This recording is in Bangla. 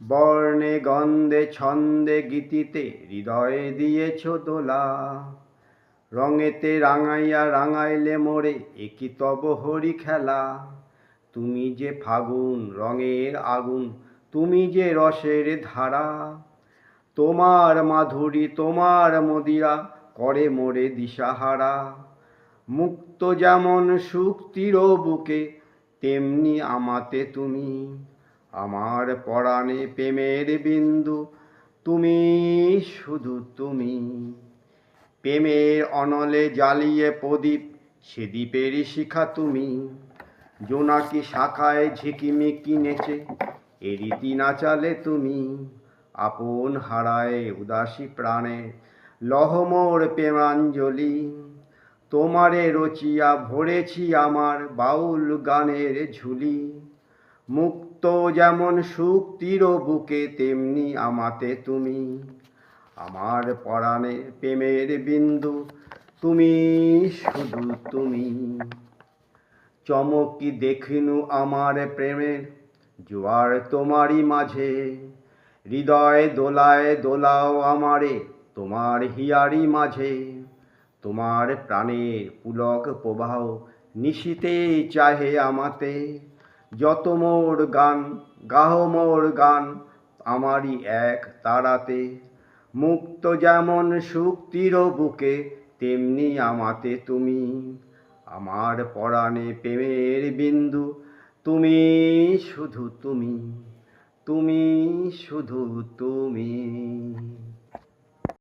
বর্ণে গন্ধে ছন্দে গীতিতে হৃদয়ে দিয়েছ দোলা। রঙেতে রাঙাইয়া রাঙাইলে মোরে একি তব হরি খেলা। তুমি যে ফাগুন রঙের আগুন, তুমি যে রসের ধারা। তোমার মাধুরী তোমার মদিরা করে মোরে দিশাহারা। মুক্ত যেমন সুখ তীর বুকে, তেমনি আমাতে তুমি। আমার পরাণে প্রেমের বিন্দু, তুমি শুধু তুমি। প্রেমের অনলে জ্বালিয়ে প্রদীপ, সে দ্বীপেরই শিখা তুমি। জোনাকি শাখায় ঝিকিমিকি নেচে এ রীতি নাচালে তুমি। আপন হারায় উদাসী প্রাণে লহ মোর প্রেমাঞ্জলি। তোমারে রচিয়া ভরেছি আমার বাউল গানের ঝুলি। মুক্ত যেমন সুখ তীর বুকে, তেমনি আমাতে তুমি। আমার পরাণে প্রেমের বিন্দু, তুমি শুধু তুমি। চমকি দেখিনু আমার প্রেমের জোয়ার তোমারই মাঝে। হৃদয় দোলায় দোলাও আমারে তোমার হিয়ারি মাঝে। তোমার প্রাণের পুলক প্রবাহ নিশীতেই চাহে আমাতে। যত মোর গান গাহ মোর গান, আমারই এক তারাতে। মুক্ত যেমন সুখ তীর বুকে, তেমনি আমাতে তুমি। আমার পরাণে প্রেমের বিন্দু, তুমি শুধু তুমি। তুমি শুধু তুমি।